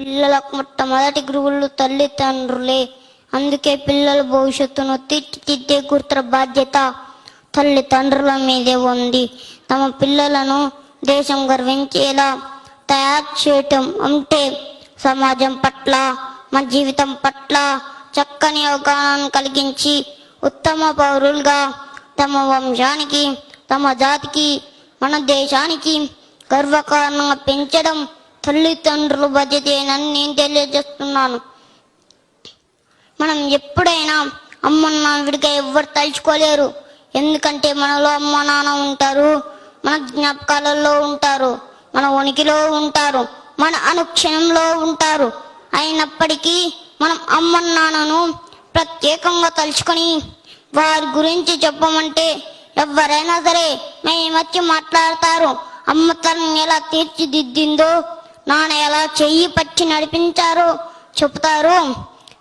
పిల్లలకు మొట్టమొదటి గురువులు తల్లిదండ్రులే. అందుకే పిల్లల భవిష్యత్తును తీర్చిదిద్దే గుర్తుల బాధ్యత తల్లిదండ్రుల మీదే ఉంది. తమ పిల్లలను దేశం గర్వించేలా తయారు చేయటం అంటే సమాజం పట్ల, మన జీవితం పట్ల చక్కని అవగాహన కలిగించి ఉత్తమ పౌరులుగా తమ వంశానికి, తమ జాతికి, మన దేశానికి గర్వకారణంగా పెంచడం తల్లిదండ్రుల బాధ్యతేనని నేను తెలియజేస్తున్నాను. మనం ఎప్పుడైనా అమ్మ నాన్న విడిగా ఎవ్వరు తలుచుకోలేరు. ఎందుకంటే మనలో అమ్మ నాన్న ఉంటారు, మన జ్ఞాపకాలలో ఉంటారు, మన ఉనికిలో ఉంటారు, మన అనుక్షణంలో ఉంటారు. అయినప్పటికీ మనం అమ్మ నాన్నను ప్రత్యేకంగా తలుచుకొని వారి గురించి చెప్పమంటే ఎవరైనా సరే మేమచ్చి మాట్లాడతారు. అమ్మ తనని ఎలా తీర్చిదిద్దిందో, నాన్న ఎలా చెయ్యి పట్టి నడిపించారో చెబుతారు.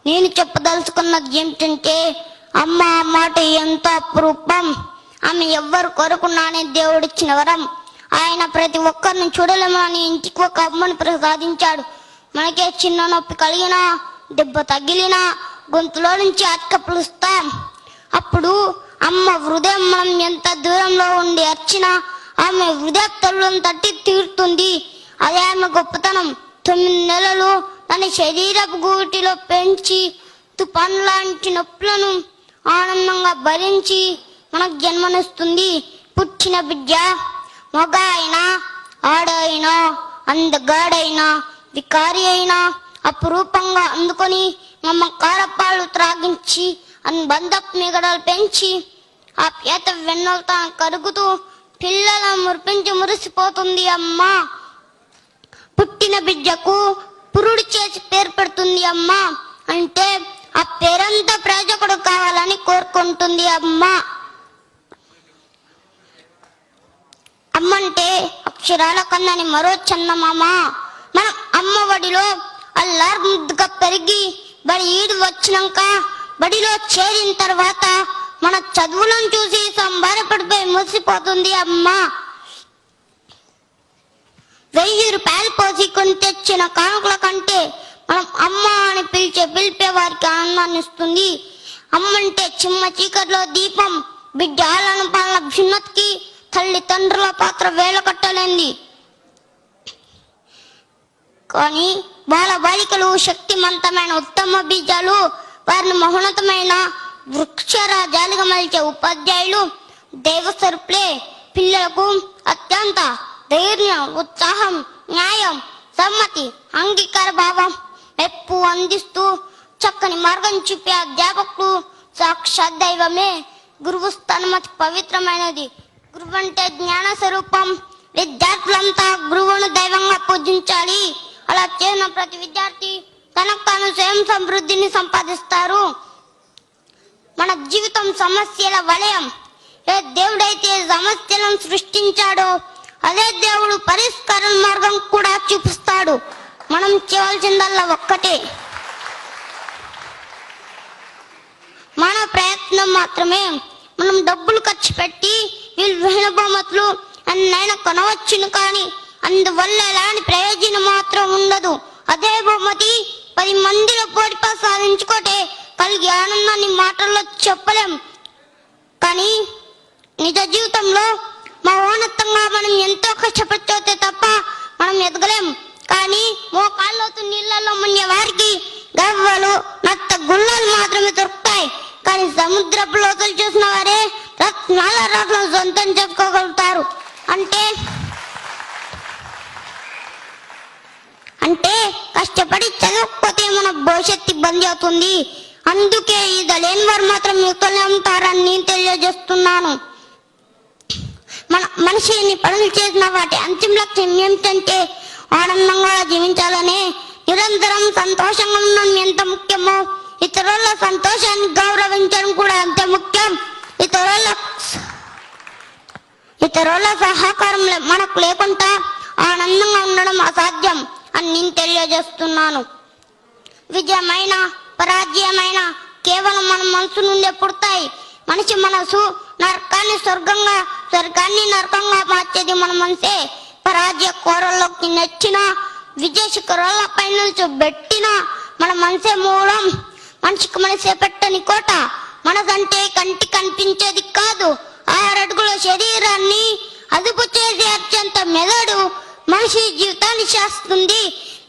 నేను చెప్పదలుచుకున్నది ఏమిటంటే అమ్మ మాట ఎంతో అపురూపం. ఆమె ఎవ్వరు కొరకు నానే దేవుడిచ్చిన వరం. ఆయన ప్రతి ఒక్కరిని చూడలేమని ఇంటికి ఒక అమ్మని ప్రసాదించాడు. మనకే చిన్న నొప్పి కలిగినా, దెబ్బ తగిలినా గొంతులో నుంచి అక్క పిలుస్తాం. అప్పుడు అమ్మ హృదయం మనం ఎంత దూరంలో ఉండి అర్చినా ఆమె హృదయ తల్లులను తట్టి తీరుతుంది. అదే ఆమె గొప్పతనం. 9 నెలలు తన శరీరపు గూటిలో పెంచి తుఫాన్ లాంటి నొప్పులను ఆనందంగా భరించి మనకు జన్మనిస్తుంది. పుట్టిన బిడ్డ మగ అయినా, ఆడ అయినా, అందగాడైనా, వికారి అయినా అపురూపంగా అందుకొని మమకార పాలు త్రాగించి అనుబంధపు మిగడలు పెంచి ఆ పేత వెన్నులు తాను కరుగుతూ పిల్లలను మురిపించి మురిసిపోతుంది అమ్మ. పుట్టిన బిడ్డకు పురుడు చేసి పేరు పెడుతుంది అమ్మ. అంటే ఆ పేరంతా ప్రయోజకుడు కావాలని కోరుకుంటుంది అమ్మ. అమ్మంటే అక్షరాల కన్నని మరో చందమామ. మనం అమ్మ ఒడిలో అల్లారు ముద్దుగా పెరిగి బడి ఈడు వచ్చినాక బడిలో చేరిన తర్వాత మన చదువులను చూసి సంబరపడిపోయి మురిసిపోతుంది అమ్మ. 1000 రూపాయలు పోసి కొని తెచ్చిన కానుకల కంటే మనం అమ్మ అని పిలిపే వారికి ఆనందాన్ని ఇస్తుంది. అమ్మంటే చిమ్మ చీకట్లో దీపం. బిడ్డ ఆలన పాలన భిన్నతికి తల్లిదండ్రుల పాత్ర వేల కట్టలేంది. కానీ బాల బాలికలు శక్తివంతమైన ఉత్తమ బీజాలు. వారిని మహోన్నతమైన వృక్షరాజాలుగా మలిచే ఉపాధ్యాయులు దైవస్వరూపులే. పిల్లలకు అత్యంత ధైర్యం, ఉత్సాహం, న్యాయం, సమ్మతి, అంగీకార భావం ఎప్పు అందిస్తూ చక్కని మార్గం చూపే అధ్యాపకులు సాక్షాత్ దైవమే. గురువు స్థానం అతి పవిత్రమైనది. గురువు అంటే జ్ఞాన స్వరూపం. విద్యార్థులంతా గురువును దైవంగా పూజించాలి. అలా చేసిన ప్రతి విద్యార్థి తనకు తాను స్వయం సమృద్ధిని సంపాదిస్తారు. మన జీవితం సమస్యల వలయం. ఏ దేవుడైతే సమస్యలను సృష్టించాడో అదే దేవుడు పరిష్కార మార్గం కూడా చూపిస్తాడు. మనం చేయవలసిందల్లా ఒక్కటే, మన ప్రయత్నం మాత్రమే. మనం డబ్బులు ఖర్చు పెట్టి విలువైన బహుమతులు అన్నైనా కొనవచ్చును, కానీ అందువల్ల ఎలాంటి ప్రయోజనం మాత్రం ఉండదు. అదే బహుమతి 10 మందిలో పోటీ సాధించుకోటే కలిగే ఆనందాన్ని మాటల్లో చెప్పలేం. కానీ నిజ జీవితంలో మహోన్నతంగా మనం ఎంతో కష్టపడితే తప్ప మనం ఎదగలేం. కానీ మోకాళ్ళతో నీళ్లలో మునిగే వారికి గవ్వలు, నత్త గుళ్ళలు మాత్రమే దొరుకుతాయి. కానీ సముద్రపు లోతులు చూసిన వారే రత్నాల రాట్లను సొంతం చేసుకోగలుగుతారు. అంటే కష్టపడి చదవకపోతే మన భవిష్యత్తు ఇబ్బంది అవుతుంది. అందుకే ఇది లేని వారు మాత్రం యువతలే ఉంటారని నేను తెలియజేస్తున్నాను. మనిషిని పనులు చేసిన వాటి అంతిమ లక్ష్యం ఏమిటంటే ఆనందంగా జీవించాలని. నిరంతరం సంతోషంగా ఉండడం ఎంత ముఖ్యమో ఇతరుల సంతోషాన్ని గౌరవించడం కూడా అంతే ముఖ్యం. ఇతరుల సహకారం మనకు లేకుండా ఆనందంగా ఉండడం అసాధ్యం అని నేను తెలియజేస్తున్నాను. విజయమైన పరాజయమైన కేవలం మన మనసు నుండే పుడతాయి. మనిషి మనసు నరకాన్ని స్వర్గంగా, స్వర్గాన్ని నరకంగా మార్చేది మన మనసే. పరాజయ కోరల్లోకి నెచ్చిన విజయ శిఖరాల పైన బెట్టిన మన మనసే మూలం, మనిషికి మనసే పెట్టని కోట. మనసంటే కంటి కనిపించేది కాదు, 6 అడుగుల శరీరాన్ని అదుపు చేసే అత్యంత మెదడు మనిషి జీవితాన్ని శాస్తుంది.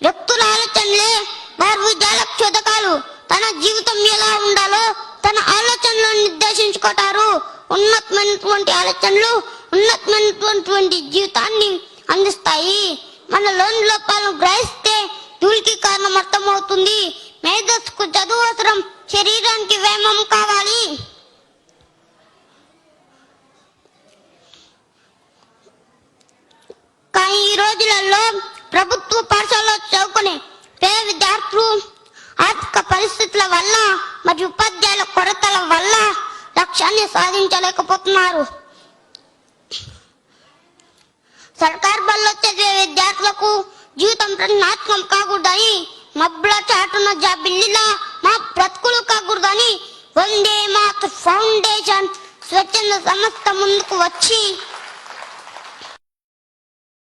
వ్యక్తుల ఆలోచనలే భార్విజాల క్షోధకాలు. తన జీవితం ఎలా ఉండాలో తన ఆలోచనలు నిర్దేశించుకుంటారు. ఉన్నతమైనటువంటి ఆలోచనలు ఉన్నతమైనటువంటి జీవితాన్ని అందిస్తాయి. మనలోని లోపాలను గ్రహిస్తే ధూళికి కారణం అర్థమవుతుంది. మేధస్సుకు చదువు అవసరం, శరీరానికి వ్యాయామం కావాలి. కానీ ఈ రోజులలో ప్రభుత్వ పాఠశాలలో చదువుకునే పేద విద్యార్థులు ఆర్థిక పరిస్థితుల వల్ల మరియు ఉపాధ్యాయుల కొరతల వల్ల లక్ష్యాన్ని సాధించలేకపోతున్నారు. సర్కార్ బల్లో చదివే విద్యార్థులకు జీవితం ప్రశ్నాత్మకం కాకూడదని, మబ్బుల చాటున జాబిల్లిలా మా బ్రతుకులు కాకూడదని వందే మాతృ ఫౌండేషన్ స్వచ్ఛంద సంస్థ ముందుకు వచ్చి